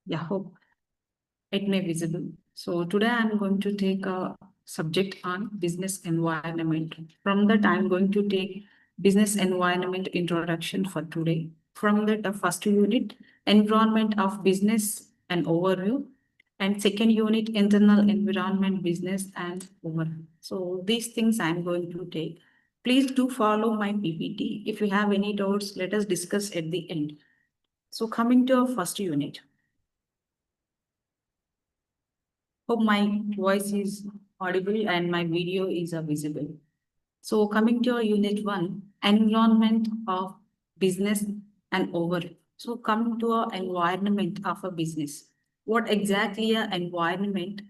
Yeah, hope it may visible. So today I'm going to take a subject on business environment. From that, I'm going to take business environment introduction for today. From that, the first unit, environment of business and overview. And second unit, internal environment, business and overview. So these things I'm going to take. Please do follow my PPT. If you have any doubts, let us discuss at the end. So coming to our first unit. Hope my voice is audible and my video is visible. So coming to unit one, environment of business and over. So coming to our environment of a business. What exactly a environment?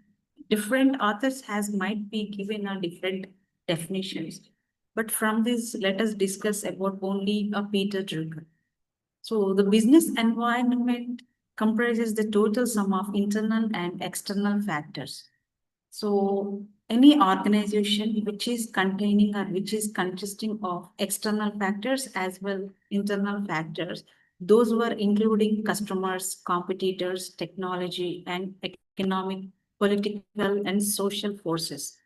Different authors has might be given a different definitions. But from this, let us discuss about only a Peter Drucker. So the business environment comprises the total sum of internal and external factors. So any organization which is containing or which is consisting of external factors as well internal factors, those were including customers, competitors, technology, and economic, political, and social forces.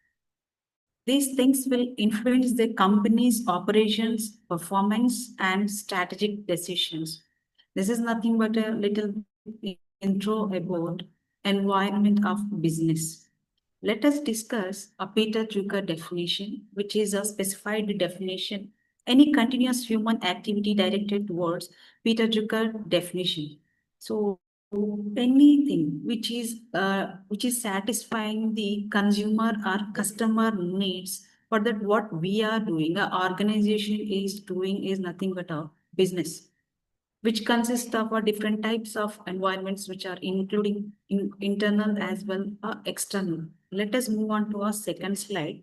These things will influence the company's operations, performance, and strategic decisions. This is nothing but a little intro about environment of business. Let us discuss a Peter Drucker definition, which is a specified definition. Any continuous human activity directed towards Peter Drucker definition. So anything which is satisfying the consumer or customer needs for that what we are doing, a organization is doing is nothing but a business which consists of different types of environments which are including internal as well as external. Let us move on to our second slide.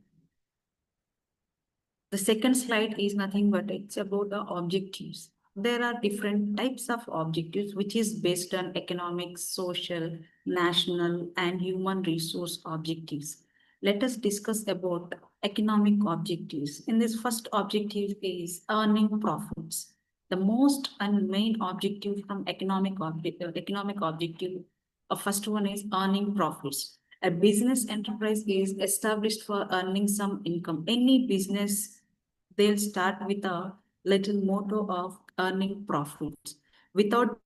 The second slide is nothing but it's about the objectives. There are different types of objectives which is based on economic, social, national and human resource objectives. Let us discuss about economic objectives. In this first objective is earning profits. The most and main objective from economic objective, first one is earning profits. A business enterprise is established for earning some income. Any business, they'll start with a little motto of earning profits. Without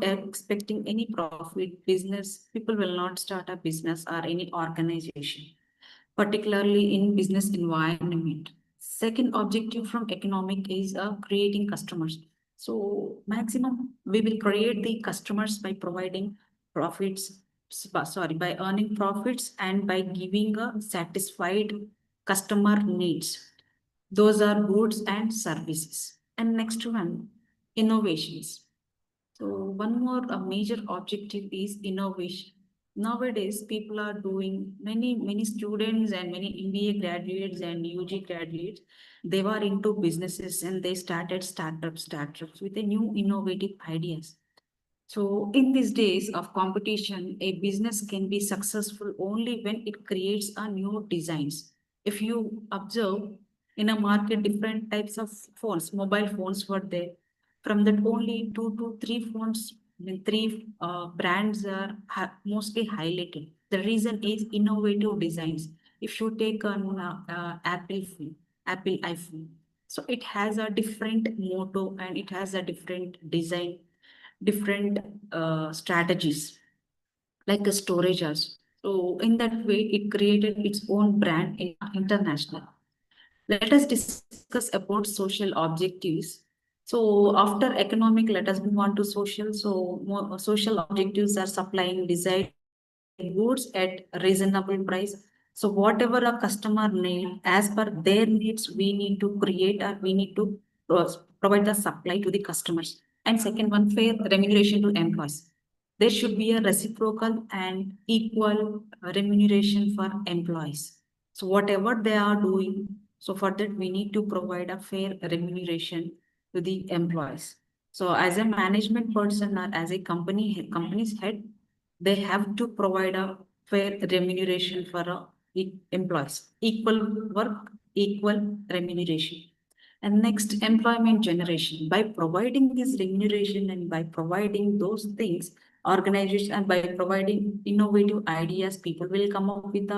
expecting any profit, business people will not start a business or any organization, particularly in business environment. Second objective from economic is creating customers. So maximum we will create the customers by providing profits, by earning profits and by giving a satisfied customer needs. Those are goods and services. And next one, innovations. So one more major objective is innovation. Nowadays, people are doing many students and many MBA graduates and UG graduates. They were into businesses and they started startups with a new innovative ideas. So in these days of competition, a business can be successful only when it creates a new designs. If you observe in a market, different types of phones, mobile phones were there. From that, only two to three phones, three brands are mostly highlighted. The reason is innovative designs. If you take an Apple phone, Apple iPhone, so it has a different motto and it has a different design, different strategies like a storages. So in that way, it created its own brand in international. Let us discuss about social objectives. So after economic, let us move on to social. So more, social objectives are supplying desired goods at reasonable price. So whatever a customer need, as per their needs, we need to create or we need to uh, provide the supply to the customers. And second one, fair remuneration to employees. There should be a reciprocal and equal remuneration for employees. So whatever they are doing, so for that we need to provide a fair remuneration to the employees. So as a management person or as a company's head, they have to provide a fair remuneration for employees. Equal work, equal remuneration. And next, employment generation. By providing this remuneration and by providing those things, organization, and by providing innovative ideas, people will come up with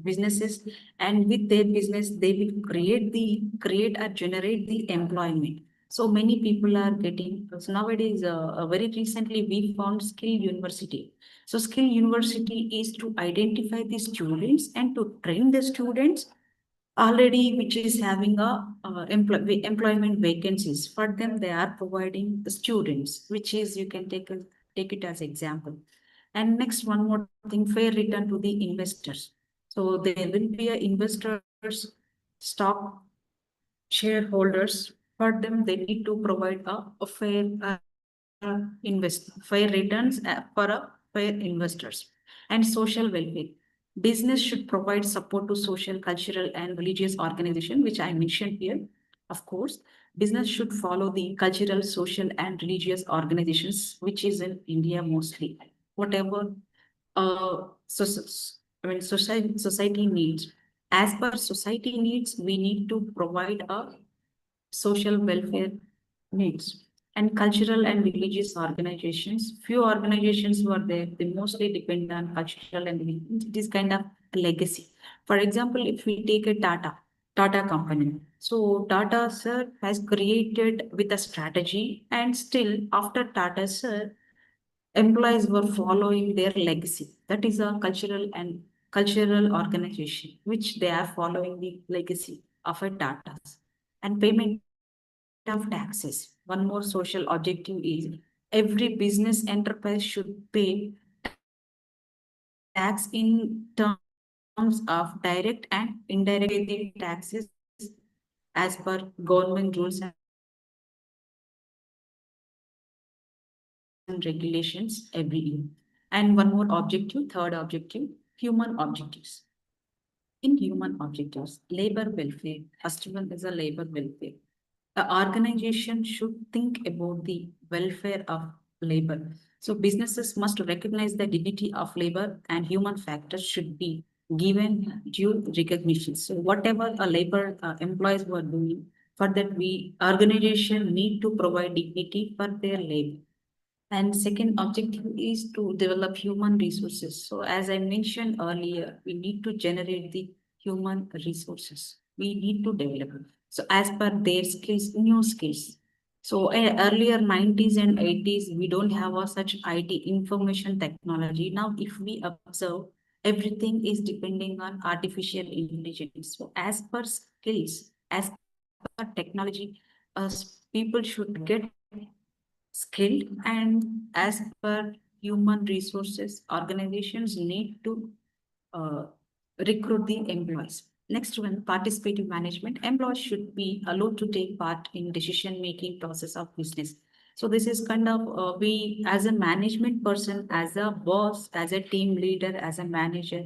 businesses, and with their business, they will create or generate the employment. So many people are getting, so nowadays, very recently, we found Skill University. So Skill University is to identify the students and to train the students already which is having employment vacancies. For them, they are providing the students, which is you can take it as example. And next, one more thing, fair return to the investors. So there will be a investors, stock shareholders. For them, they need to provide a fair fair returns for a fair investors. And social welfare. Business should provide support to social, cultural, and religious organization, which I mentioned here. Of course, business should follow the cultural, social, and religious organizations, which is in India mostly. Whatever so, society needs. As per society needs, we need to provide a social welfare needs. And cultural and religious organizations. Few organizations were there, they mostly depend on cultural and this kind of legacy. For example, if we take a Tata company. So Tata sir has created with a strategy, and still after Tata sir, employees were following their legacy. That is a cultural organization, which they are following the legacy of a Tata's. And payment of taxes. One more social objective is every business enterprise should pay tax in terms of direct and indirect taxes as per government rules and regulations every year. And one more objective, third objective, human objectives. In human objectives, labor welfare, first one is a labor welfare. The organization should think about the welfare of labor. So businesses must recognize the dignity of labor, and human factors should be given due recognition. So whatever a labor employees were doing, for that we organization need to provide dignity for their labor. And second objective is to develop human resources. So as I mentioned earlier, we need to generate the human resources. We need to develop. So as per their skills, new skills. So earlier 90s and 80s, we don't have such IT information technology. Now, if we observe, everything is depending on artificial intelligence. So as per skills, as per technology, people should get skilled, and as per human resources, organizations need to uh, recruit the employees. Next one, participative management. Employees should be allowed to take part in decision-making process of business. So this is kind of we as a management person, as a boss, as a team leader, as a manager,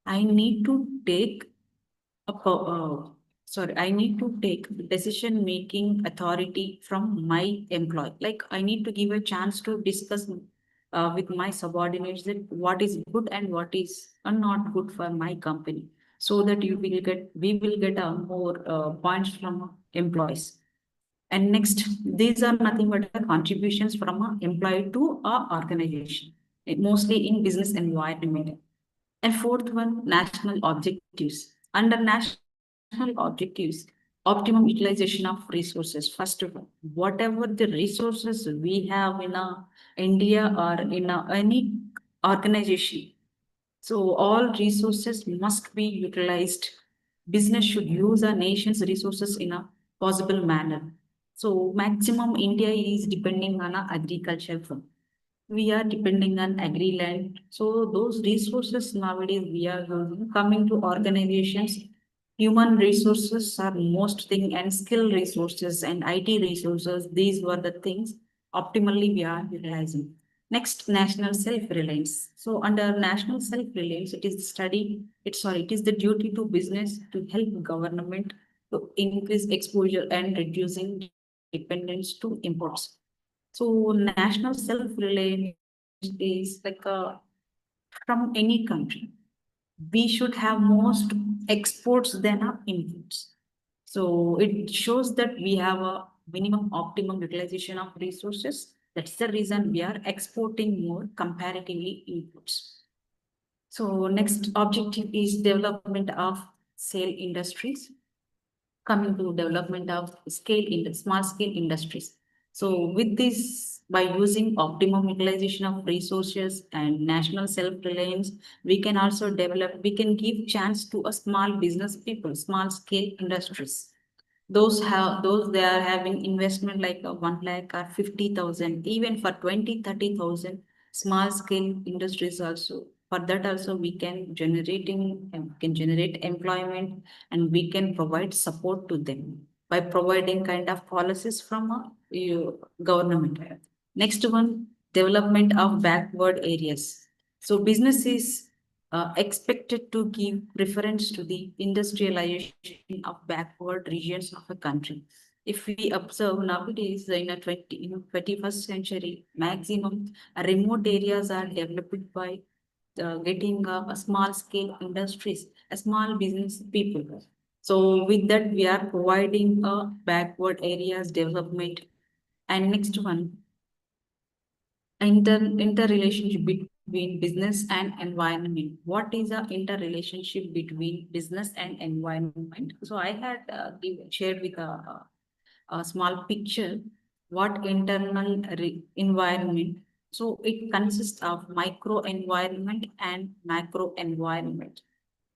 I need to take I need to take decision making authority from my employee. Like I need to give a chance to discuss with my subordinates that what is good and what is not good for my company, so that we will get more points from employees. And next, these are nothing but contributions from an employee to our organization, mostly in business environment. And fourth one, national objectives. Under national objectives, optimum utilization of resources. First of all, whatever the resources we have in India or in any organization, so all resources must be utilized. Business should use our nation's resources in a possible manner. So maximum India is depending on agriculture firm. We are depending on agri land. So those resources nowadays we are using. Coming to organizations, human resources are most thing, and skill resources and IT resources. These were the things optimally we are utilizing. Next, national self-reliance. So under national self-reliance, it is the study, it is the duty to business to help government to increase exposure and reducing dependence to imports. So national self-reliance is like from any country. We should have most exports than our imports. So it shows that we have a minimum optimum utilization of resources, That's the reason we are exporting more comparatively inputs. So next objective is development of sale industries. Coming to development of small scale industries. So with this, by using optimum utilization of resources and national self-reliance, we can also we can give chance to a small business people, small scale industries. Those they are having investment like 1 lakh or 50,000, even for 20, 30,000 small scale industries also. For that also we can generate employment, and we can provide support to them by providing kind of policies from a government. Next one, development of backward areas. So business is expected to give preference to the industrialization of backward regions of a country. If we observe nowadays in 21st century, maximum remote areas are developed by getting a small scale industries, a small business people. So with that, we are providing a backward areas development. And next one, interrelationship between business and environment. What is the interrelationship between business and environment? So I had shared with a small picture what environment. So it consists of micro environment and macro environment.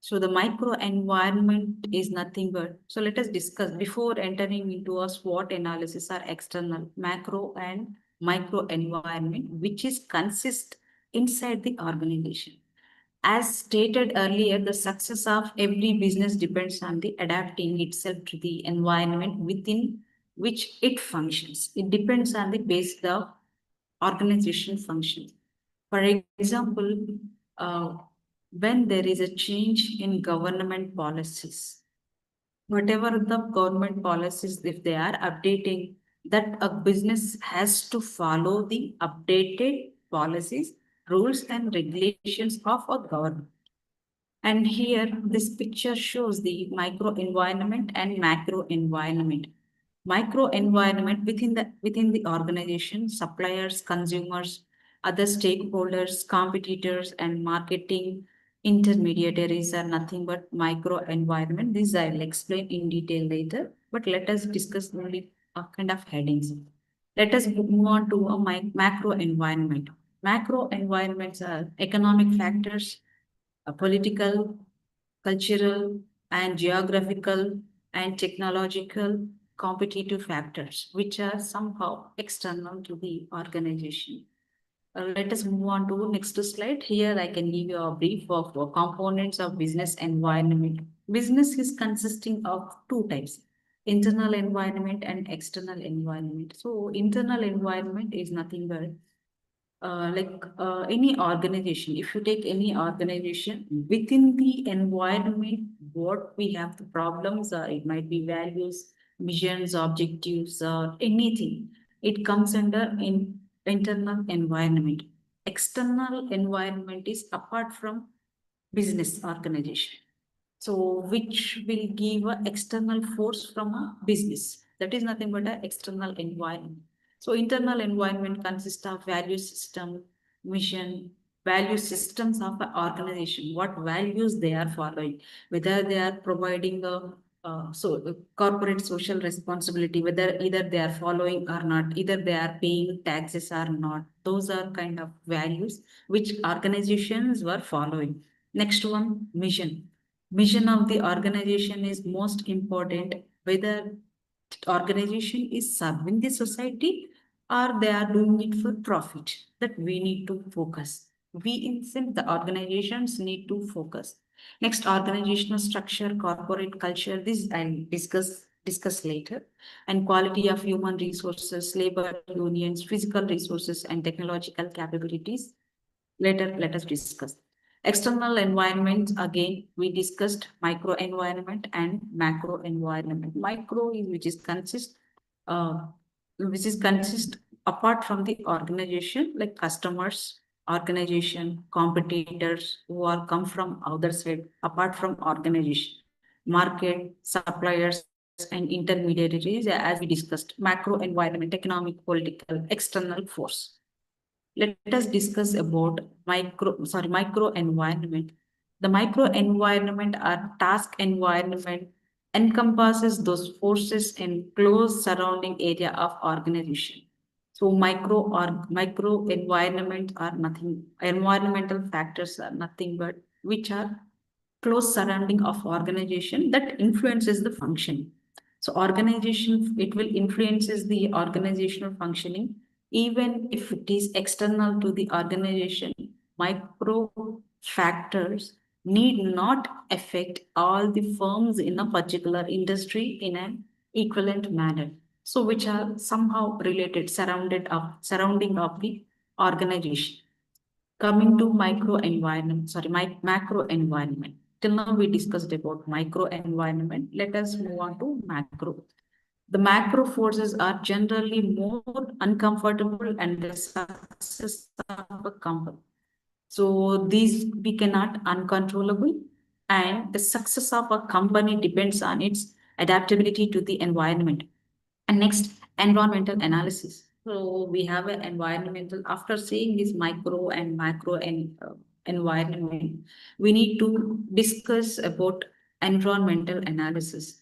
So the micro environment is nothing but, so let us discuss before entering into a SWOT analysis or external macro and micro environment, which is consist inside the organization. As stated earlier, the success of every business depends on the adapting itself to the environment within which it functions. It depends on the base of organization functions. For example, uh, when there is a change in government policies, whatever the government policies, if they are updating, that a business has to follow the updated policies, rules, and regulations of a government. And here, this picture shows the micro environment and macro environment. Micro environment within the organization, suppliers, consumers, other stakeholders, competitors, and marketing intermediaries are nothing but micro environment. This I will explain in detail later, but let us discuss only a kind of headings. Let us move on to a macro environment. Macro environments are economic factors, political, cultural, and geographical and technological competitive factors, which are somehow external to the organization. Let us move on to next slide. Here I can give you a brief of components of business environment. Business is consisting of two types, internal environment and external environment. So internal environment is nothing but any organization, if you take any organization within the environment, what we have the problems are, it might be values, missions, objectives, or anything. It comes under internal environment. External environment is apart from business organization. So which will give an external force from a business. That is nothing but an external environment. So internal environment consists of value system, mission, value systems of an organization, what values they are following, whether they are providing a corporate social responsibility, whether either they are following or not, either they are paying taxes or not. Those are kind of values which organizations were following. Next one, mission. Mission of the organization is most important, whether organization is serving the society or they are doing it for profit. That we need to focus. We in the organizations need to focus. Next, organizational structure, corporate culture. This I'll discuss later. And quality of human resources, labor unions, physical resources, and technological capabilities. Later, let us discuss. External environment, again, we discussed micro environment and macro environment. Micro is uh, which is consist apart from the organization, like customers, organization, competitors who are come from other side, apart from organization, market, suppliers, and intermediaries, as we discussed, macro environment, economic, political, external force. Let us discuss about micro environment. The micro environment or task environment encompasses those forces in close surrounding area of organization. So micro environment are nothing, environmental factors are nothing but which are close surrounding of organization that influences the function. So organization, it will influences the organizational functioning, even if it is external to the organization. Micro factors need not affect all the firms in a particular industry in an equivalent manner. So which are somehow related, surrounding of the organization. Coming to micro environment, macro environment. Till now we discussed about micro environment. Let us move on to macro. The macro forces are generally more uncomfortable and the success of a company. So these we cannot uncontrollable, and the success of a company depends on its adaptability to the environment. And next, environmental analysis. So we have an environmental, after seeing this micro and macro and environment, we need to discuss about environmental analysis.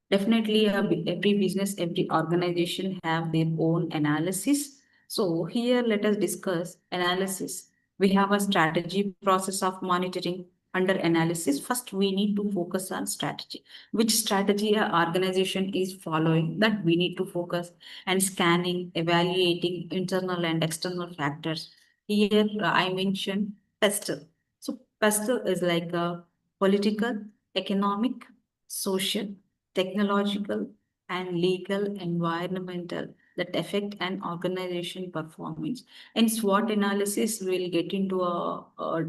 Definitely, every business, every organization have their own analysis. So here, let us discuss analysis. We have a strategy process of monitoring under analysis. First, we need to focus on strategy. Which strategy a organization is following, that we need to focus, and scanning, evaluating internal and external factors. Here, I mentioned PESTEL. So PESTEL is like a political, economic, social, technological, and legal environmental that affect an organization performance. And SWOT analysis, we'll get into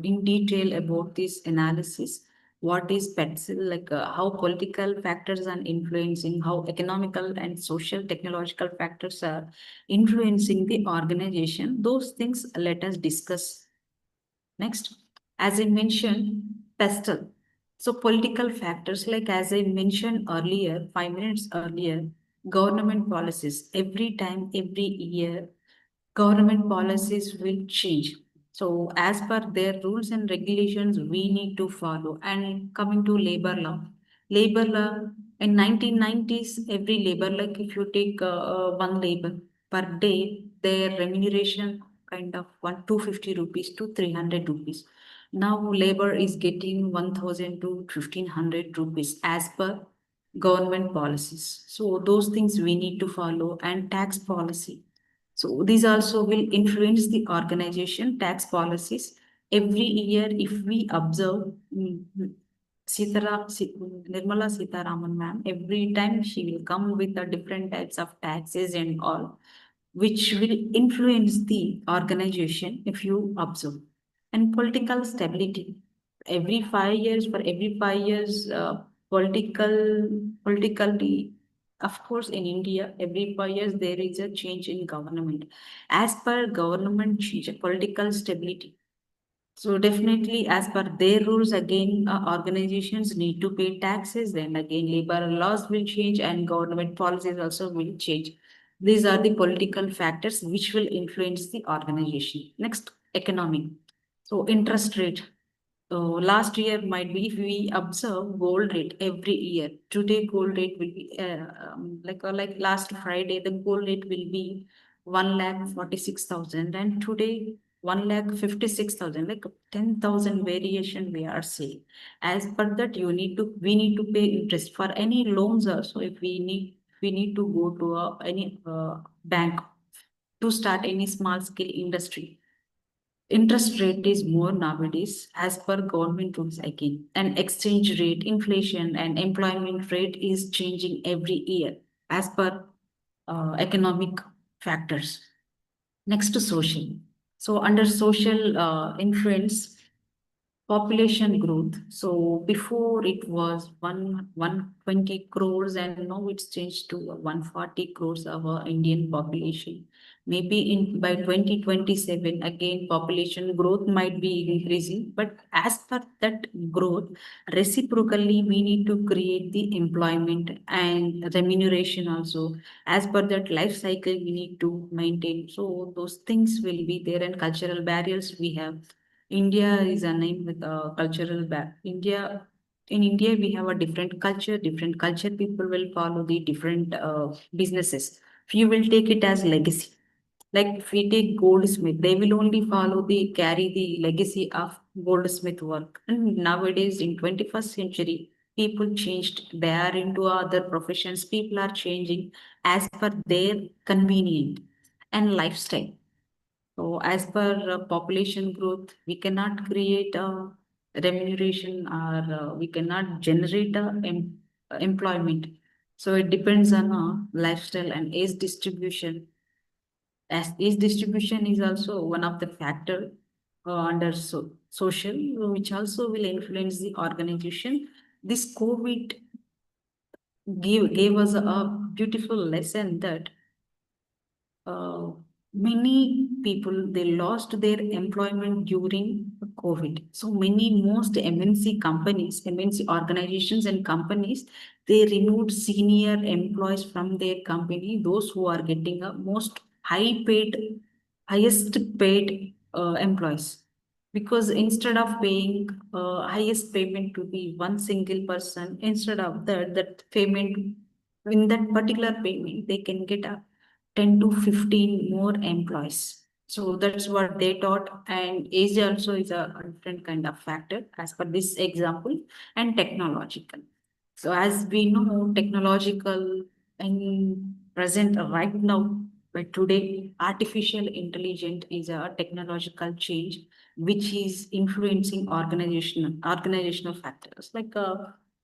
in detail about this analysis. What is PETSIL, like how political factors are influencing, how economical and social technological factors are influencing the organization. Those things let us discuss. Next, as I mentioned, PESTEL. So political factors, like as I mentioned earlier, 5 minutes earlier, government policies, every time, every year, government policies will change. So as per their rules and regulations, we need to follow. And coming to labor law in 1990s, every labor, like if you take one labor per day, their remuneration kind of 250 rupees to 300 rupees. Now labor is getting 1000 to 1500 rupees as per government policies. So those things we need to follow, and tax policy. So these also will influence the organization tax policies. Every year, if we observe Nirmala Sitaraman ma'am, every time she will come with the different types of taxes and all, which will influence the organization if you observe. And political stability. For every 5 years, politically, of course, in India, every 5 years there is a change in government. As per government change, political stability. So definitely, as per their rules, again, organizations need to pay taxes. Then again, labor laws will change, and government policies also will change. These are the political factors which will influence the organization. Next, economic. So interest rate. Last year might be, if we observe gold rate every year. Today gold rate will be like last Friday the gold rate will be 1,46,000, and today 1,56,000, like 10,000 variation we are seeing. As per that, we need to pay interest for any loans also. If we need to go to any bank to start any small scale industry, interest rate is more nowadays as per government rules again. And exchange rate, inflation, and employment rate is changing every year as per economic factors. Next to social. So under social influence, population growth. So before it was 120 crores, and now it's changed to 140 crores of our Indian population. Maybe in by 2027, again, population growth might be increasing, but as per that growth, reciprocally, we need to create the employment and remuneration also. As per that life cycle, we need to maintain. So those things will be there, and cultural barriers we have. India is a name with a cultural India. In India, we have a different culture. Different culture people will follow the different businesses. Few will take it as legacy. Like if we take goldsmith, they will only follow the carry the legacy of goldsmith work. And nowadays in 21st century, people changed. They are into other professions. People are changing as per their convenient and lifestyle. So as per population growth, we cannot create a remuneration or we cannot generate a employment. So it depends on lifestyle and age distribution. As age distribution is also one of the factor under social, which also will influence the organization. This COVID gave us a beautiful lesson that uh, many people they lost their employment during COVID. So many most MNC companies, MNC organizations and companies, they removed senior employees from their company, those who are getting a most highest paid employees. Because instead of paying highest payment to be one single person, instead of that payment in that particular payment, they can get a 10 to 15 more employees. So that's what they taught. And age also is a different kind of factor as per this example, and technological. So as we know, technological and present right now, but today, artificial intelligence is a technological change which is influencing organizational factors. Like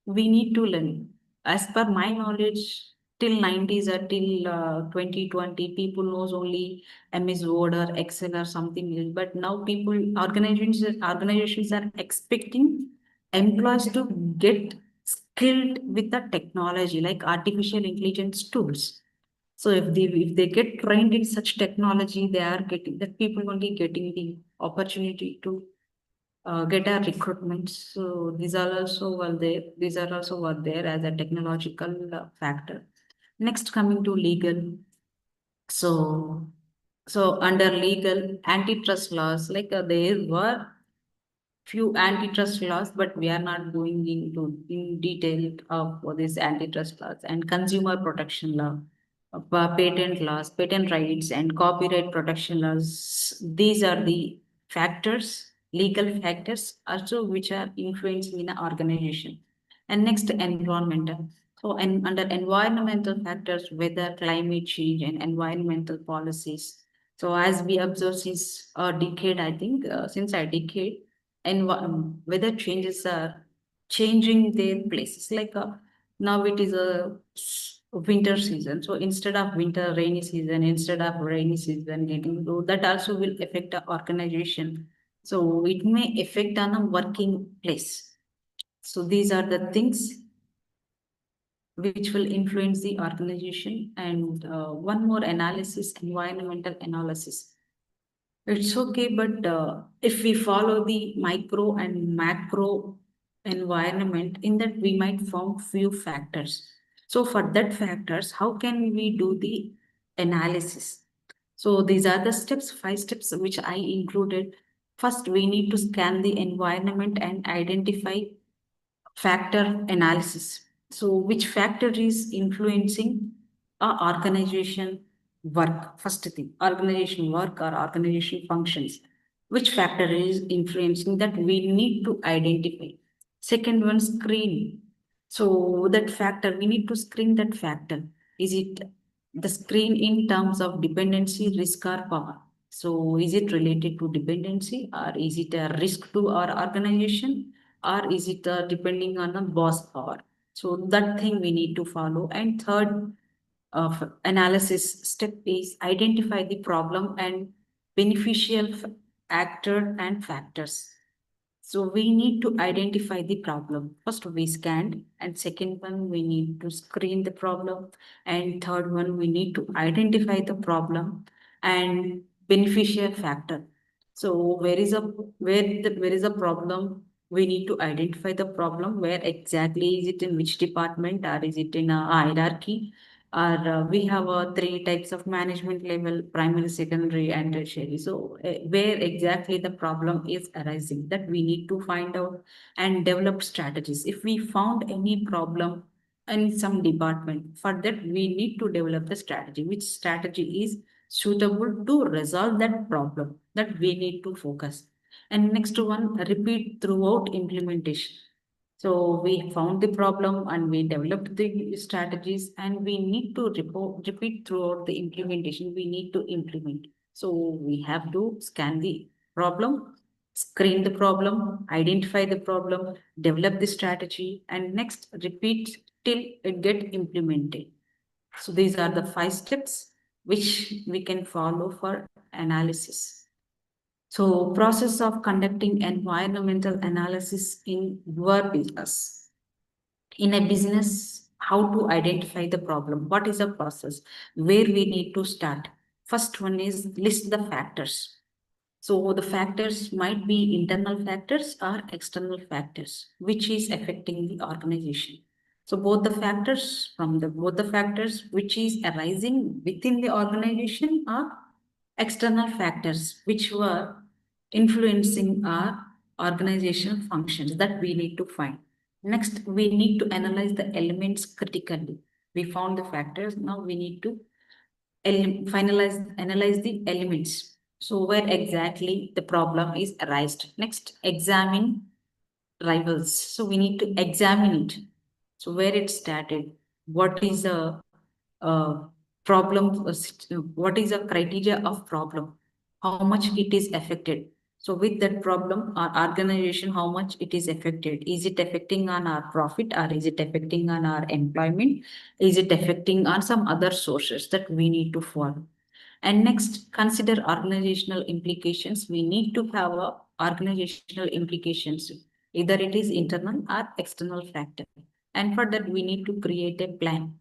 we need to learn. As per my knowledge, till 90s or till 2020, people knows only MS Word or Excel or something else. But now organizations are expecting employees to get skilled with the technology like artificial intelligence tools. So if they get trained in such technology, they are getting that people only getting the opportunity to get a recruitment. So these are also were there. These are also were there as a technological factor. Next, coming to legal. So so under legal antitrust laws, like there were few antitrust laws, but we are not going into in detail of what is antitrust laws and consumer protection law, patent laws, patent rights, and copyright protection laws. These are the factors, legal factors, also which are influencing in an organization. And next, environmental. So, and under environmental factors, weather, climate change, and environmental policies. So, as we observe since a decade, I think, since a decade, and weather changes are changing their places. Like now it is a winter season. So instead of winter, rainy season, instead of rainy season getting low, that also will affect the organization. So it may affect on a working place. So these are the things which will influence the organization. And one more analysis, environmental analysis. It's okay, but if we follow the micro and macro environment, in that we might form few factors. So for that factors, how can we do the analysis? So these are the steps, 5 steps which I included. First, we need to scan the environment and identify factor analysis. So which factor is influencing our organization work? First thing, organization work or organization functions. Which factor is influencing that we need to identify? Second one, screen. So that factor, we need to screen that factor. Is it the screen in terms of dependency, risk, or power? So is it related to dependency, or is it a risk to our organization, or is it depending on the boss power? So that thing we need to follow. And third analysis step is identify the problem and beneficial actor and factors. So we need to identify the problem. First we scanned, and second one we need to screen the problem, and third one we need to identify the problem, and beneficiary factor. So where is a problem? We need to identify the problem. Where exactly is it, in which department, or is it in a hierarchy? Or we have three types of management level: primary, secondary, and tertiary. So where exactly the problem is arising, that we need to find out and develop strategies. If we found any problem in some department, for that we need to develop the strategy. Which strategy is suitable to resolve that problem, that we need to focus. And next one, repeat throughout implementation. So we found the problem and we developed the strategies, and we need to repeat throughout the implementation. We need to implement. So we have to scan the problem, screen the problem, identify the problem, develop the strategy, and next repeat till it get implemented. So these are the 5 steps which we can follow for analysis. So process of conducting environmental analysis in your business. In a business, how to identify the problem? What is the process? Where we need to start? First one is list the factors. So the factors might be internal factors or external factors, which is affecting the organization. So both the factors which is arising within the organization are external factors which were influencing our organizational functions, that we need to find. Next, we need to analyze the elements critically. We found the factors. Now we need to analyze the elements. So where exactly the problem is arised. Next, examine rivals. So we need to examine it. So where it started, what is a uh, problem, what is a criteria of problem, how much it is affected. So with that problem, our organization, how much it is affected. Is it affecting on our profit, or is it affecting on our employment? Is it affecting on some other sources, that we need to follow? And next, consider organizational implications. We need to have organizational implications. Either it is internal or external factor. And for that, we need to create a plan.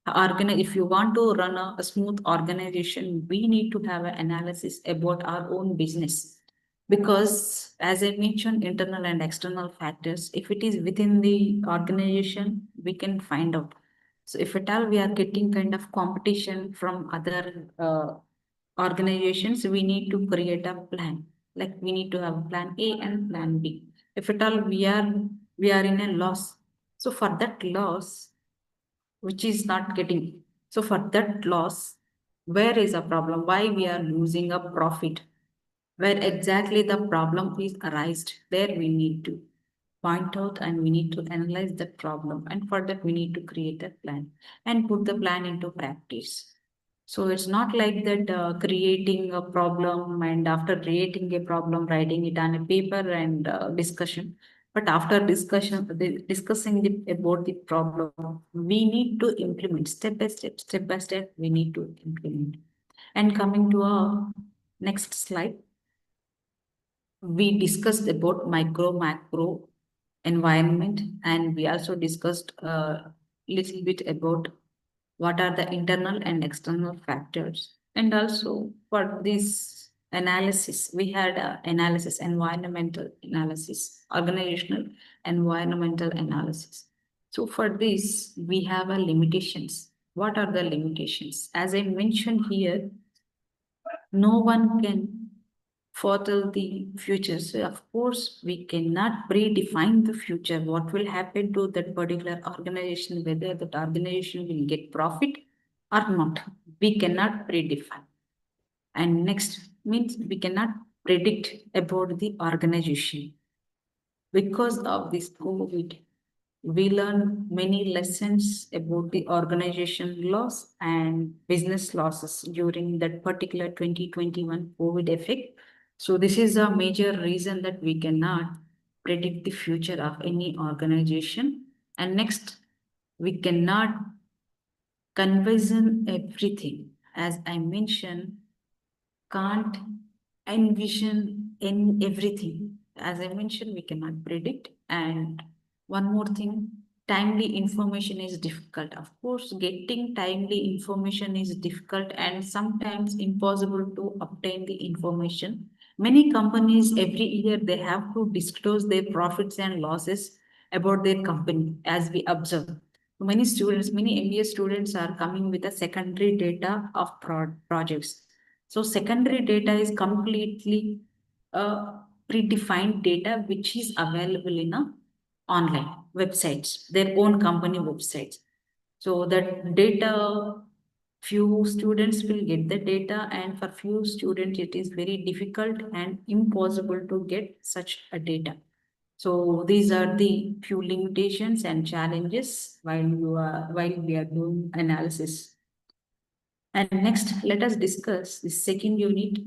If you want to run a smooth organization, we need to have an analysis about our own business. Because as I mentioned, internal and external factors, if it is within the organization, we can find out. So if at all we are getting kind of competition from other organizations, we need to create a plan. Like we need to have plan A and plan B. If at all we are in a loss, so for that loss, which is not getting, so for that loss, where is a problem? Why we are losing a profit? Where exactly the problem is arised? There we need to point out and we need to analyze that problem. And for that, we need to create a plan and put the plan into practice. So it's not like that creating a problem and after creating a problem, writing it on a paper and discussion. But after discussing about the problem, we need to implement step by step, we need to implement. And coming to our next slide, we discussed about micro, macro environment, and we also discussed a little bit about what are the internal and external factors. And also for this analysis, we had analysis, environmental analysis, organizational environmental analysis. So for this, we have a limitations. What are the limitations? As I mentioned here, no one can foretell the future. So of course, we cannot predefine the future. What will happen to that particular organization, whether that organization will get profit or not. We cannot predefine. And next means we cannot predict about the organization. Because of this COVID, we learn many lessons about the organization loss and business losses during that particular 2021 COVID effect. So this is a major reason that we cannot predict the future of any organization. And next, we cannot convision everything. As I mentioned, can't envision in everything. As I mentioned, we cannot predict. And one more thing, timely information is difficult. Of course, getting timely information is difficult and sometimes impossible to obtain the information. Many companies every year they have to disclose their profits and losses about their company as we observe. Many students, many MBA students are coming with a secondary data of projects. So secondary data is completely predefined data which is available in a online websites, their own company websites. So that data, few students will get the data, and for few students, it is very difficult and impossible to get such a data. So these are the few limitations and challenges while we are doing analysis. And next, let us discuss the second unit,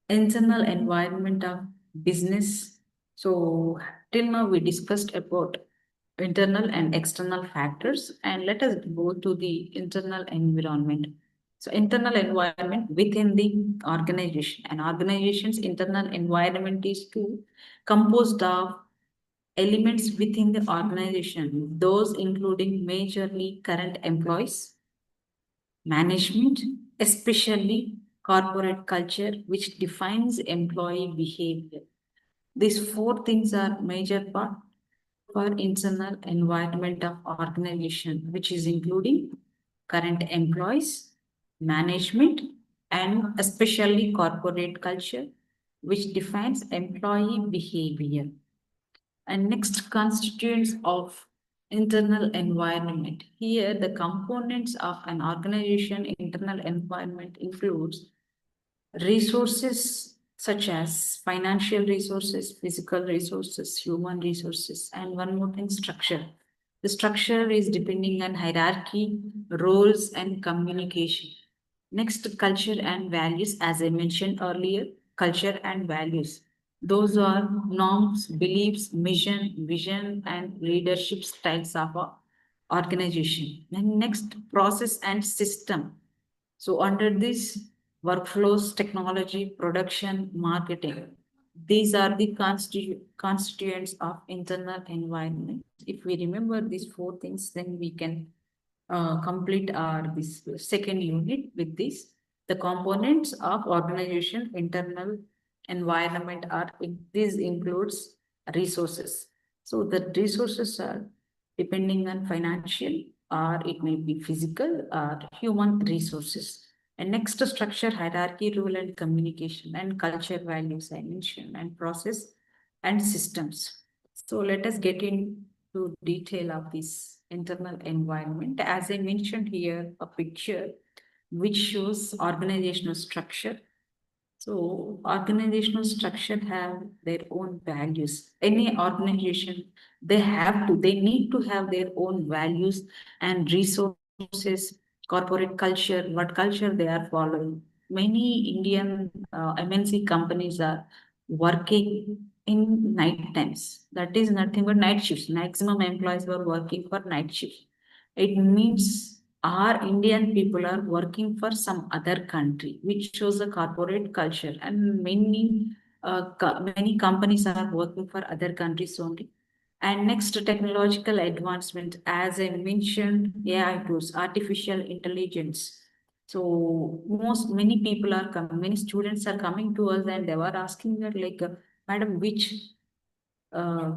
internal environment of business. So till now we discussed about internal and external factors, and let us go to the internal environment. So internal environment within the organization. An organization's internal environment is composed of elements within the organization, those including majorly current employees, management, especially corporate culture, which defines employee behavior. These four things are major part for internal environment of organization, which is including current employees, management, and especially corporate culture, which defines employee behavior. And next, constituents of internal environment. Here, the components of an organization internal environment includes resources such as financial resources, physical resources, human resources, and one more thing, structure. The structure is depending on hierarchy, roles, and communication. Next, culture and values. As I mentioned earlier, culture and values. Those are norms, beliefs, mission, vision, and leadership styles of a organization. And next, process and system. So under this, workflows, technology, production, marketing. These are the constituents of internal environment. If we remember these four things, then we can complete our this second unit with this. The components of organization internal environment are this includes resources. So the resources are depending on financial, or it may be physical or human resources. And next, structure, hierarchy, rule and communication, and culture, values I mentioned, and process and systems. So let us get into detail of this internal environment. As I mentioned here, a picture which shows organizational structure. So organizational structure have their own values. Any organization, they need to have their own values and resources, corporate culture, what culture they are following. Many Indian MNC companies are working in night times. That is nothing but night shifts. Maximum employees were working for night shifts. It means our Indian people are working for some other country, which shows a corporate culture, and many companies are working for other countries only. And next, technological advancement, as I mentioned, AI tools, artificial intelligence. So many people are coming, many students are coming to us, and they were asking that like, madam, uh,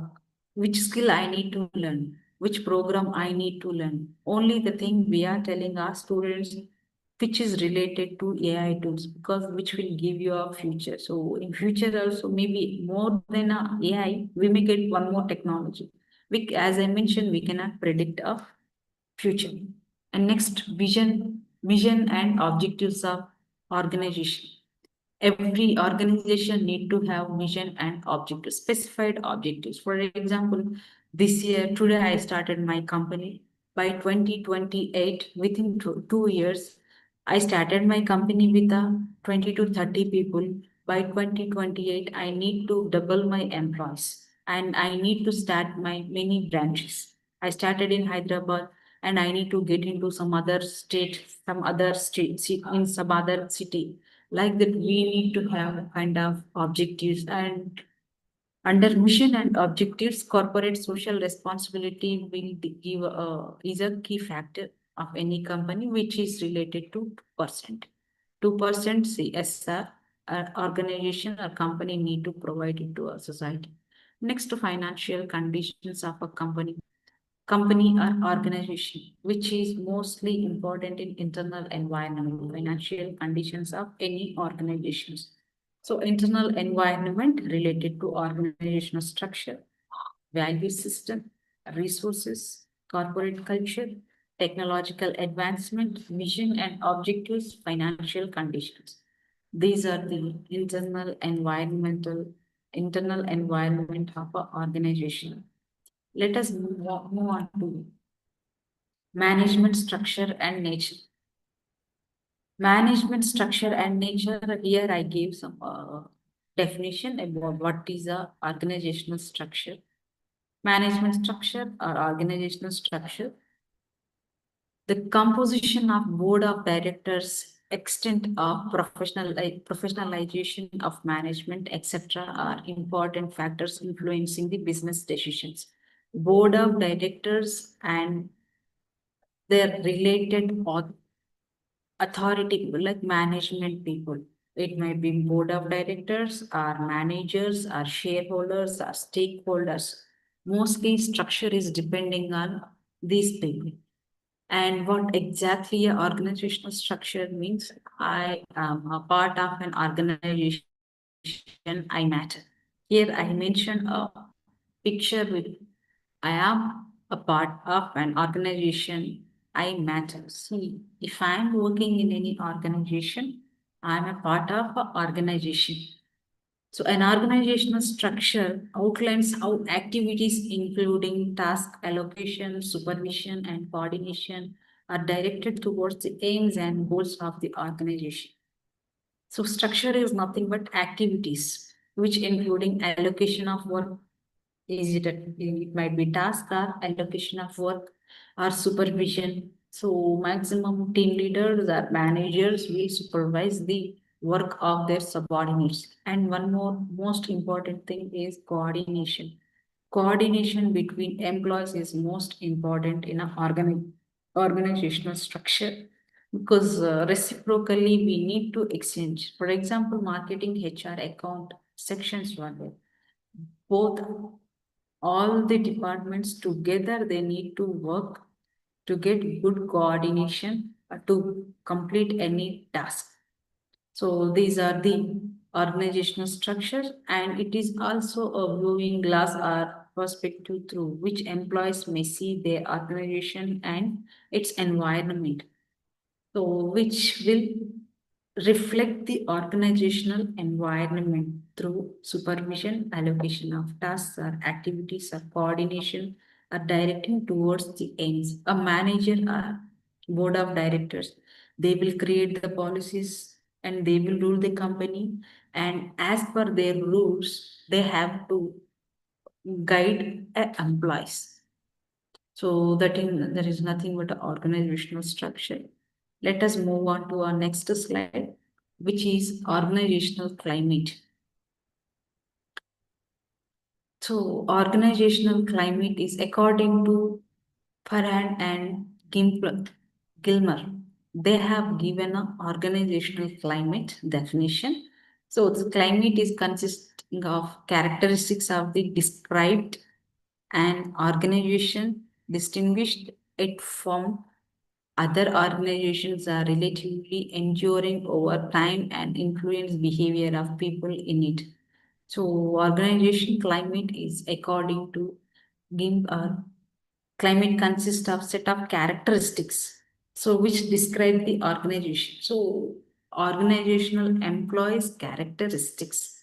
which skill I need to learn, which program I need to learn. Only the thing we are telling our students which is related to AI tools, because which will give you a future. So in future also maybe more than a AI, we may get one more technology. As I mentioned, we cannot predict a future. And next, mission and objectives of organization. Every organization need to have mission and objectives, specified objectives. For example, this year, today I started my company. By 2028, within 2 years, I started my company with 20 to 30 people. By 2028, I need to double my employees and I need to start my many branches. I started in Hyderabad and I need to get into some other state, in some other city. Like that, we need to have kind of objectives, and Under mission and objectives, corporate social responsibility is a key factor of any company which is related to 2%. 2% CSR organization or company need to provide it to a society. Next, to financial conditions of a company or organization, which is mostly important in internal environment, financial conditions of any organizations. So internal environment related to organizational structure, value system, resources, corporate culture, technological advancement, vision and objectives, financial conditions. These are the internal environment of an organization. Let us move on to management structure and nature. Management structure and nature. Here I gave some definition about what is a organizational structure. Management structure or organizational structure. The composition of board of directors, extent of professionalization of management, etc., are important factors influencing the business decisions. Board of directors and their related authority people like management people. It may be board of directors or managers or shareholders or stakeholders. Mostly structure is depending on these people. And what exactly an organizational structure means, I am a part of an organization, I matter. Here I mention a picture with I am a part of an organization, I matter. See, if I am working in any organization, I am a part of an organization. So an organizational structure outlines how activities including task allocation, supervision, and coordination are directed towards the aims and goals of the organization. So structure is nothing but activities, which including allocation of work. It might be task or allocation of work or supervision. So maximum team leaders or managers will supervise the work of their subordinates. And one more most important thing is coordination. Coordination between employees is most important in an organizational structure because reciprocally we need to exchange. For example, marketing, HR, account sections were there. Both all the departments together, they need to work to get good coordination to complete any task. So these are the organizational structures, and it is also a viewing glass or perspective through which employees may see their organization and its environment. So which will reflect the organizational environment through supervision, allocation of tasks or activities or coordination or directing towards the ends. A manager or board of directors, they will create the policies and they will rule the company. And as per their rules, they have to guide employees. So there is nothing but an organizational structure. Let us move on to our next slide, which is organizational climate. So organizational climate is according to Farhan and Gilmer. They have given an organizational climate definition. So the climate is consisting of characteristics of the described an organization distinguished it from other organizations are relatively enduring over time and influence behavior of people in it. So organization climate is according to GIMP, climate consists of set of characteristics. So which describe the organization. So organizational employees characteristics,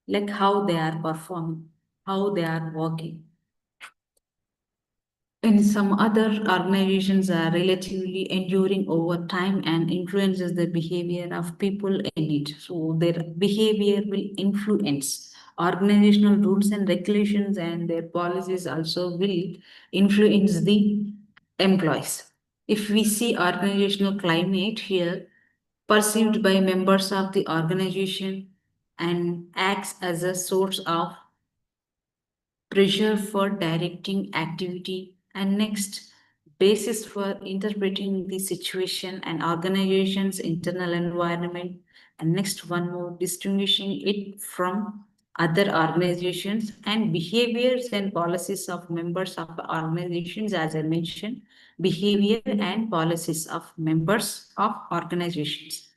like how they are performing, how they are working. In some other organizations are relatively enduring over time and influences the behavior of people in it. So their behavior will influence organizational rules and regulations, and their policies also will influence the employees. If we see organizational climate here, perceived by members of the organization and acts as a source of pressure for directing activity, and next, basis for interpreting the situation and organization's internal environment, and next one more, distinguishing it from other organizations, and behaviors and policies of members of organizations, as I mentioned, behavior and policies of members of organizations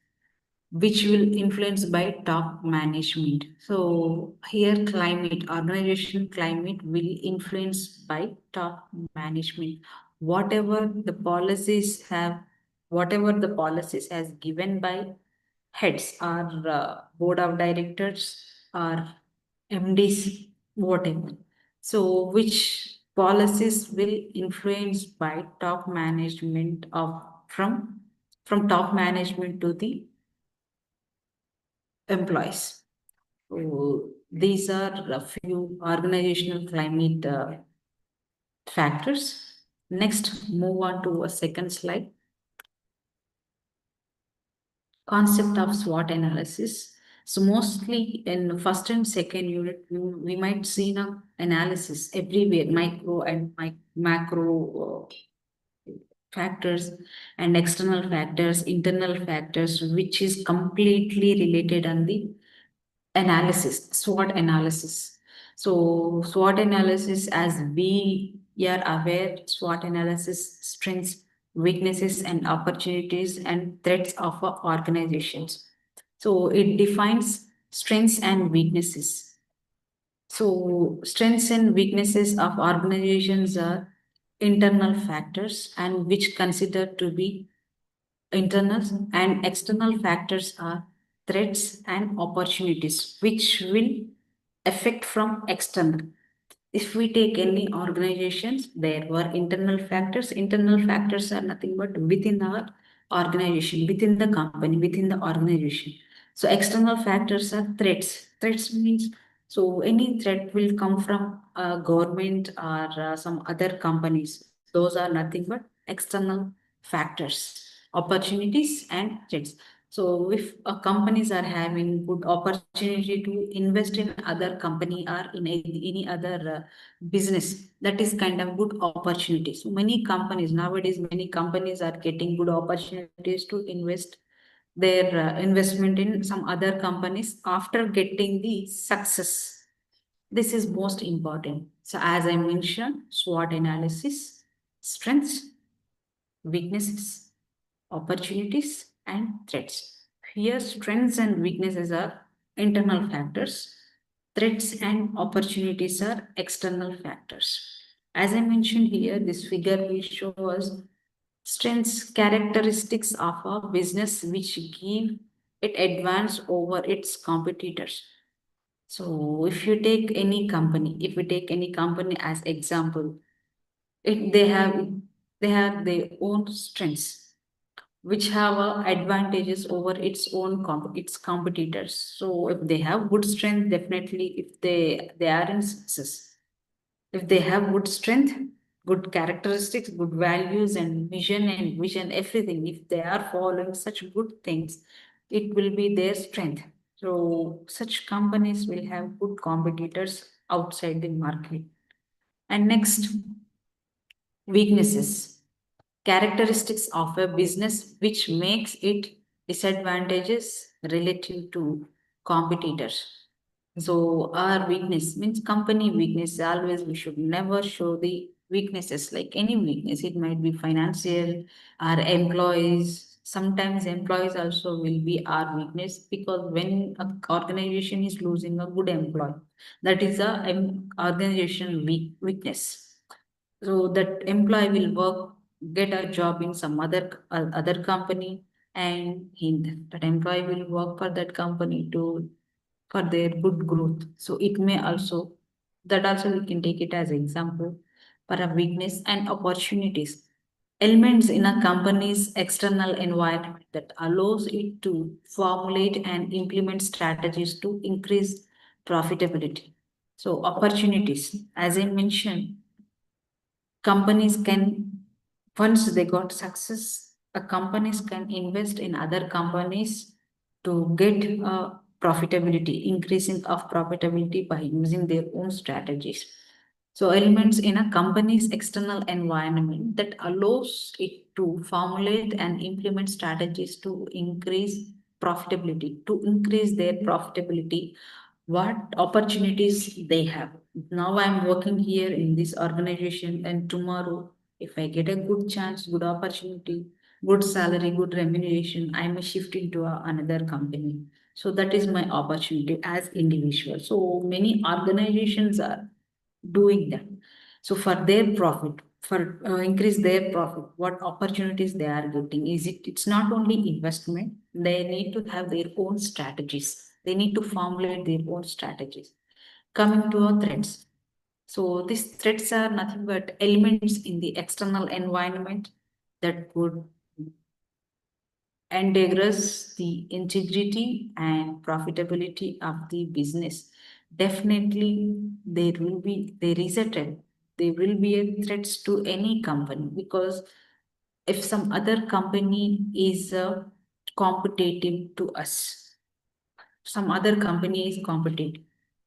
which will influence by top management. So here climate, organization climate will influence by top management. Whatever the policies have, whatever the policies has given by heads or board of directors or MDs, whatever. So which policies will influence by top management of from top management to the employees. So these are a few organizational climate factors. Next, move on to a second slide. Concept of SWOT analysis. So mostly in first and second unit, we might see now analysis everywhere, micro and macro factors and external factors, internal factors, which is completely related on the analysis, SWOT analysis. So SWOT analysis, as we are aware, SWOT analysis strengths, weaknesses, and opportunities and threats of our organizations. So it defines strengths and weaknesses. So strengths and weaknesses of organizations are internal factors and which consider to be internal, and external factors are threats and opportunities which will affect from external. If we take any organizations, there were internal factors. Internal factors are nothing but within our organization, within the company, within the organization. So external factors are threats. Threats means, so any threat will come from government or some other companies. Those are nothing but external factors, opportunities and threats. So if companies are having good opportunity to invest in other company or in any other business, that is kind of good opportunity. So many companies nowadays, many companies are getting good opportunities to invest their investment in some other companies after getting the success. This is most important. So as I mentioned, SWOT analysis, strengths, weaknesses, opportunities, and threats. Here, strengths and weaknesses are internal factors, threats and opportunities are external factors. As I mentioned here, this figure will show us strengths, characteristics of a business which give it advance over its competitors. So if you take any company, if we take any company as example, it, they have their own strengths which have advantages over its competitors. So if they have good strength, definitely if they are in success. If they have good strength, good characteristics, good values and vision, everything, if they are following such good things, it will be their strength. So such companies will have good competitors outside the market. And next, weaknesses, characteristics of a business which makes it disadvantages relative to competitors. So our weakness means company weakness. Always we should never show the weaknesses, like any weakness. It might be financial, our employees. Sometimes employees also will be our weakness, because when an organization is losing a good employee, that is a organization weakness. So that employee will work, get a job in some other company, and that employee will work for that company to for their good growth. So it may also, that also we can take it as example for a weakness. And opportunities, elements in a company's external environment that allows it to formulate and implement strategies to increase profitability. So opportunities, as I mentioned, companies can, once they got success, companies can invest in other companies to get profitability, increasing of profitability by using their own strategies. So elements in a company's external environment that allows it to formulate and implement strategies to increase profitability, to increase their profitability, what opportunities they have. Now I'm working here in this organization, and tomorrow, if I get a good chance, good opportunity, good salary, good remuneration, I may shift into another company. So that is my opportunity as individual. So many organizations are doing that. So for their profit, for increase their profit, what opportunities they are getting? It's not only investment, they need to have their own strategies. They need to formulate their own strategies. Coming to our threats. So these threats are nothing but elements in the external environment that could endanger the integrity and profitability of the business. Definitely, there is a threat. There will be a threats to any company, because if some other company is competitive to us, some other company is competitive,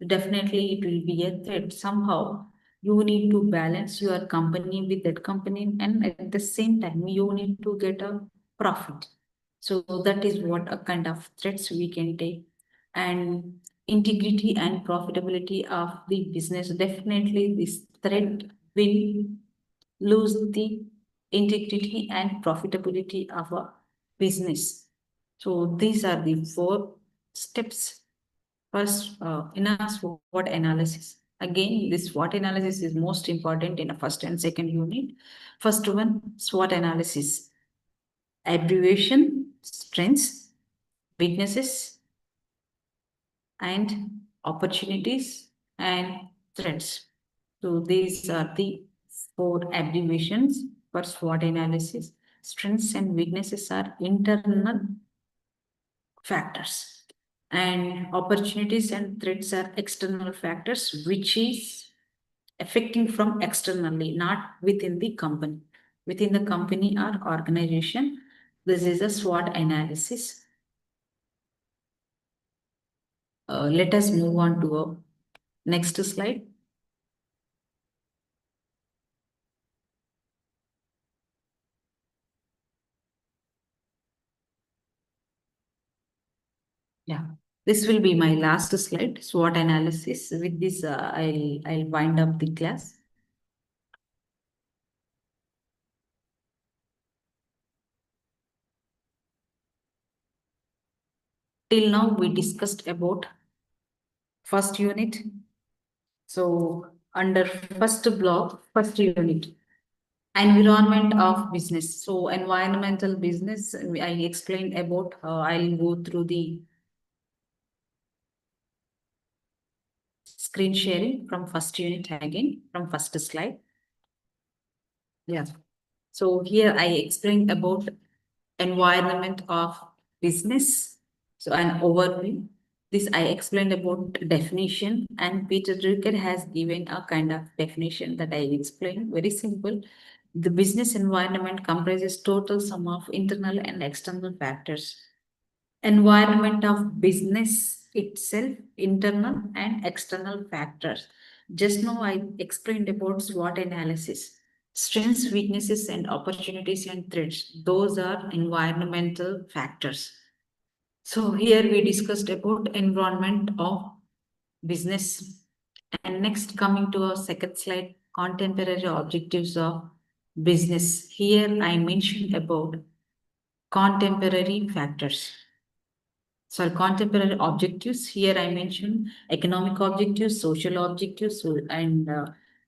definitely it will be a threat. Somehow you need to balance your company with that company, and at the same time you need to get a profit. So that is what a kind of threats we can take. And integrity and profitability of the business, definitely this threat will lose the integrity and profitability of a business. So these are the four steps. First, in a SWOT analysis. Again, this SWOT analysis is most important in a first and second unit. First one, SWOT analysis. Abbreviation, strengths, weaknesses, and opportunities and threats. So these are the four abbreviations for SWOT analysis. Strengths and weaknesses are internal factors, and opportunities and threats are external factors, which is affecting from externally, not within the company. Within the company or organization, this is a SWOT analysis. Let us move on to a next slide. Yeah, this will be my last slide, SWOT analysis. With this, I'll wind up the class. Till now, we discussed about first unit. So under first block, first unit, environment of business. So environmental business, I explained about, I'll go through the screen sharing from first unit again, from first slide. Yeah. So here I explained about environment of business. So an overview. This I explained about definition, and Peter Drucker has given a kind of definition that I explained. Very simple. The business environment comprises total sum of internal and external factors. Environment of business itself, internal and external factors. Just now I explained about SWOT analysis. Strengths, weaknesses, and opportunities and threats. Those are environmental factors. So here we discussed about environment of business. And next, coming to our second slide, contemporary objectives of business. Here I mentioned about contemporary factors. So contemporary objectives, here I mentioned economic objectives, social objectives, and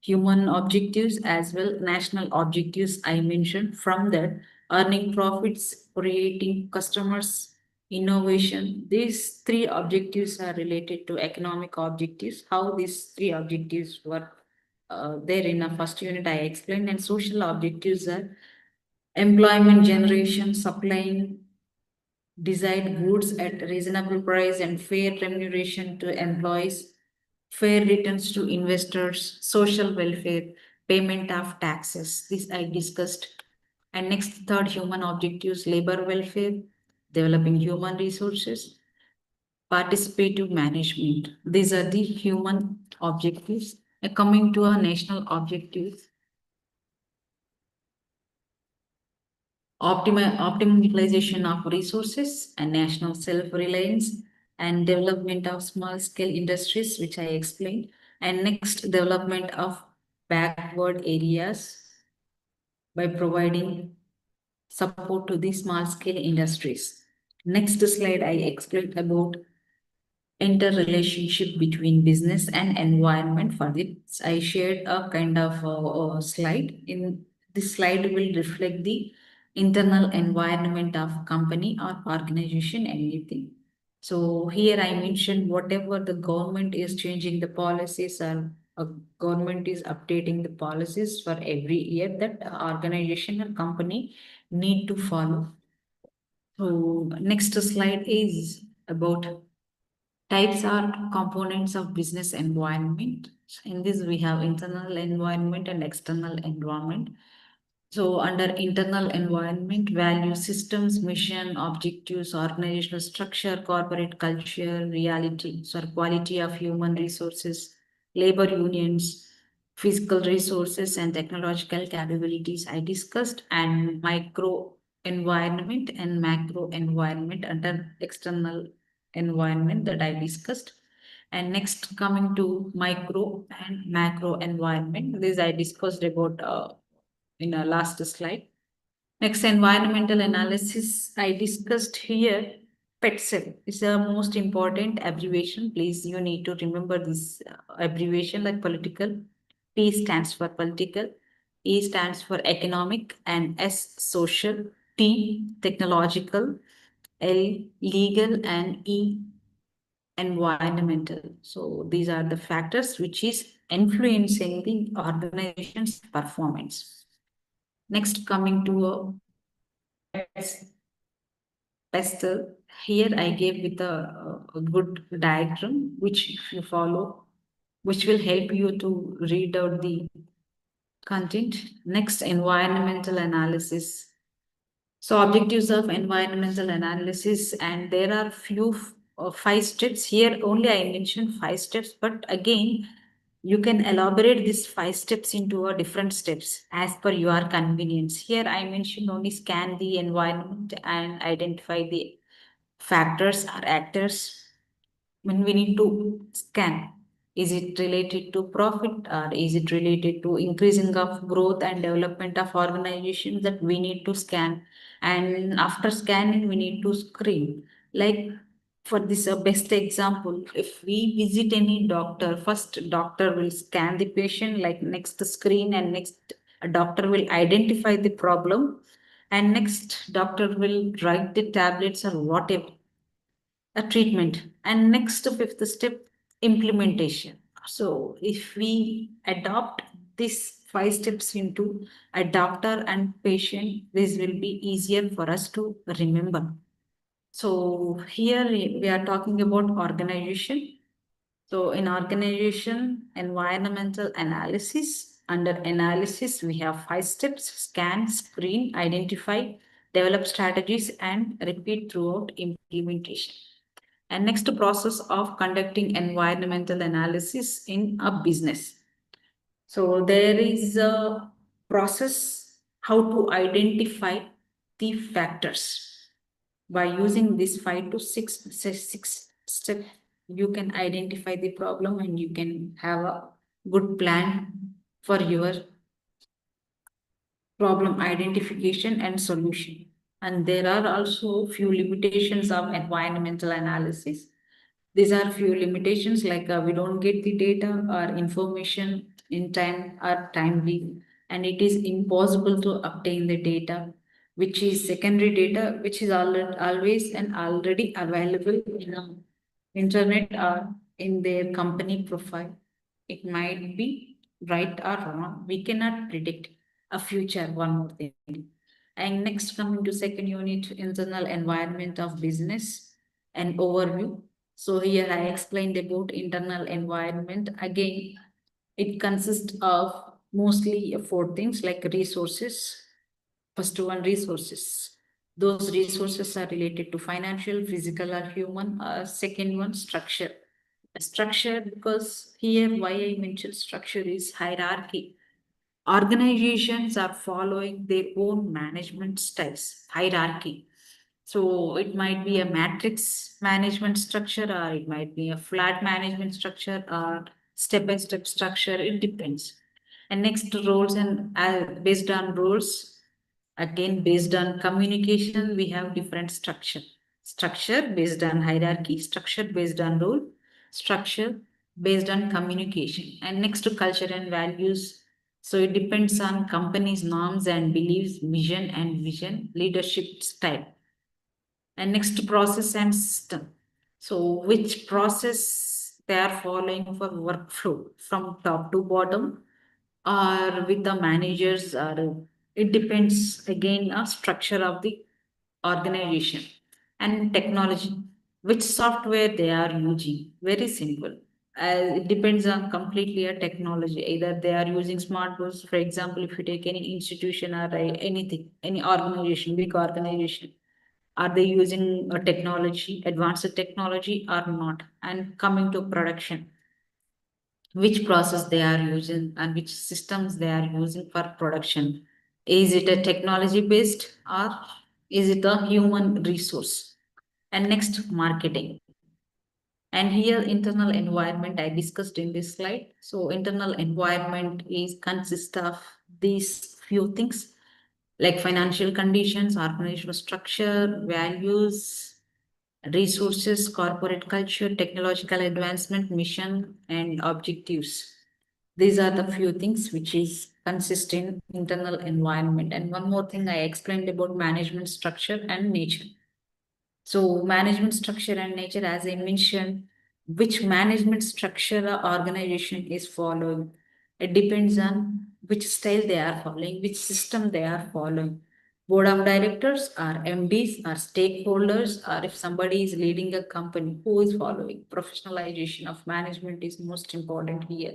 human objectives, as well national objectives I mentioned. From that, earning profits, creating customers, innovation. These three objectives are related to economic objectives. How these three objectives were there in a first unit I explained. And social objectives are employment generation, supplying desired goods at reasonable price and fair remuneration to employees, fair returns to investors, social welfare, payment of taxes. This I discussed. And next, third, human objectives, labor welfare, developing human resources, participative management. These are the human objectives. Coming to our national objectives, optimum utilization of resources and national self-reliance and development of small-scale industries, which I explained, and next development of backward areas by providing support to the small-scale industries. Next slide, I explained about interrelationship between business and environment. For this, I shared a kind of slide. In this slide will reflect the internal environment of company or organization, anything. So here I mentioned whatever the government is changing the policies or government is updating the policies for every year that organization or company need to follow. So next slide is about types are components of business environment. In this, we have internal environment and external environment. So under internal environment, value systems, mission, objectives, organizational structure, corporate culture, reality, so quality of human resources, labor unions, physical resources and technological capabilities I discussed, and micro environment and macro environment under external environment that I discussed. And next coming to micro and macro environment, this I discussed about in our last slide. Next, environmental analysis. I discussed here. PETSEL is the most important abbreviation. Please, you need to remember this abbreviation like political. P stands for political, E stands for economic, and S social, T technological, L legal, and E environmental. So these are the factors which is influencing the organization's performance. Next, coming to PESTEL. Here I gave with a good diagram, which if you follow, which will help you to read out the content. Next, environmental analysis. So objectives of environmental analysis, and there are few 5 steps here. Only I mentioned 5 steps, but again, you can elaborate these 5 steps into a different steps as per your convenience. Here I mentioned only scan the environment and identify the factors or actors when we need to scan. Is it related to profit or is it related to increasing of growth and development of organizations that we need to scan? And after scanning, we need to screen. Like for this best example, if we visit any doctor, first doctor will scan the patient, like next screen, and next a doctor will identify the problem, and next doctor will write the tablets or whatever a treatment. And next fifth step, implementation. So if we adopt these 5 steps into a doctor and patient, this will be easier for us to remember. So here we are talking about organization. So in organization, environmental analysis. Under analysis, we have 5 steps: scan, screen, identify, develop strategies, and repeat throughout implementation. And next, process of conducting environmental analysis in a business. So there is a process how to identify the factors. By using this 5 to 6 step, you can identify the problem and you can have a good plan for your problem identification and solution. And there are also few limitations of environmental analysis. These are few limitations like we don't get the data or information in time or timely, and it is impossible to obtain the data, which is secondary data, which is always and already available in the internet or in their company profile. It might be right or wrong. We cannot predict a future, one more thing. And next, coming to second unit, internal environment of business and overview. So here I explained about internal environment. Again, it consists of mostly 4 things like resources. First one, resources. Those resources are related to financial, physical, or human. Second one, structure. Structure, because here why I mentioned structure is hierarchy. Organizations are following their own management styles, hierarchy. So it might be a matrix management structure, or it might be a flat management structure, or step by step structure. It depends. And next, roles and based on roles, again based on communication, we have different structure. Structure based on hierarchy, structure based on role, structure based on communication. And next to culture and values. So it depends on company's norms and beliefs, mission and vision, leadership style. And next, process and system. So which process they are following for workflow from top to bottom, or with the managers, or it depends again on structure of the organization. And technology, which software they are using, very simple. It depends on completely a technology. Either they are using smartphones, for example, if you take any institution or anything, any organization, big organization, are they using a technology, advanced technology or not? And coming to production, which process they are using and which systems they are using for production. Is it a technology based, or is it a human resource? And next, marketing. And here, internal environment I discussed in this slide. So internal environment is consists of these few things, like financial conditions, organizational structure, values, resources, corporate culture, technological advancement, mission, and objectives. These are the few things which is consist in internal environment. And one more thing I explained about management structure and nature. So management structure and nature, as I mentioned, which management structure or organization is following. It depends on which style they are following, which system they are following. Board of directors or MDs or stakeholders, or if somebody is leading a company, who is following. Professionalization of management is most important here.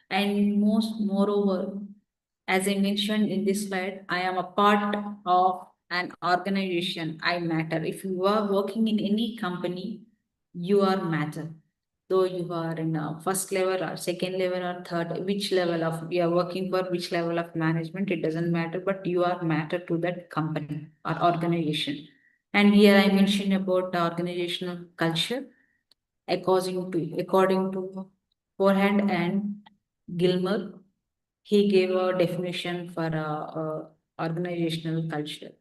And moreover, as I mentioned in this slide, I am a part of an organization. I matter. If you are working in any company, you are matter. Though you are in a first level or second level or third, which level of you are working for, which level of management, it doesn't matter, but you are matter to that company or organization. And here I mentioned about the organizational culture according to Forehand and Gilmer. He gave a definition for organizational culture.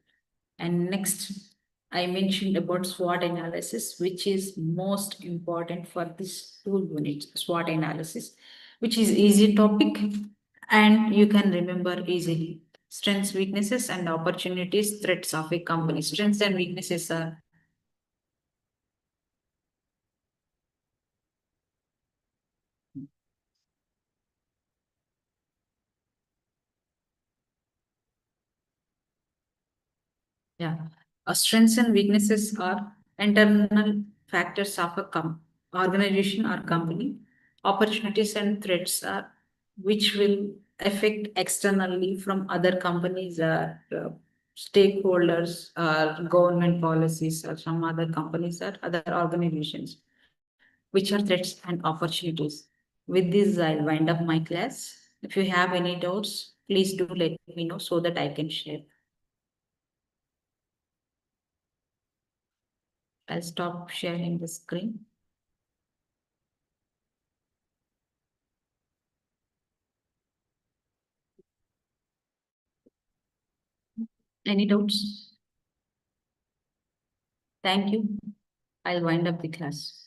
And next, I mentioned about SWOT analysis, which is most important for this 2 units, SWOT analysis, which is easy topic and you can remember easily. Strengths, weaknesses, and opportunities, threats of a company. Strengths and weaknesses are, yeah. Strengths and weaknesses are internal factors of a organization or company. Opportunities and threats are which will affect externally from other companies or stakeholders or government policies or some other companies or other organizations, which are threats and opportunities. With this, I'll wind up my class. If you have any doubts, please do let me know so that I can share. I'll stop sharing the screen. Any doubts? Thank you. I'll wind up the class.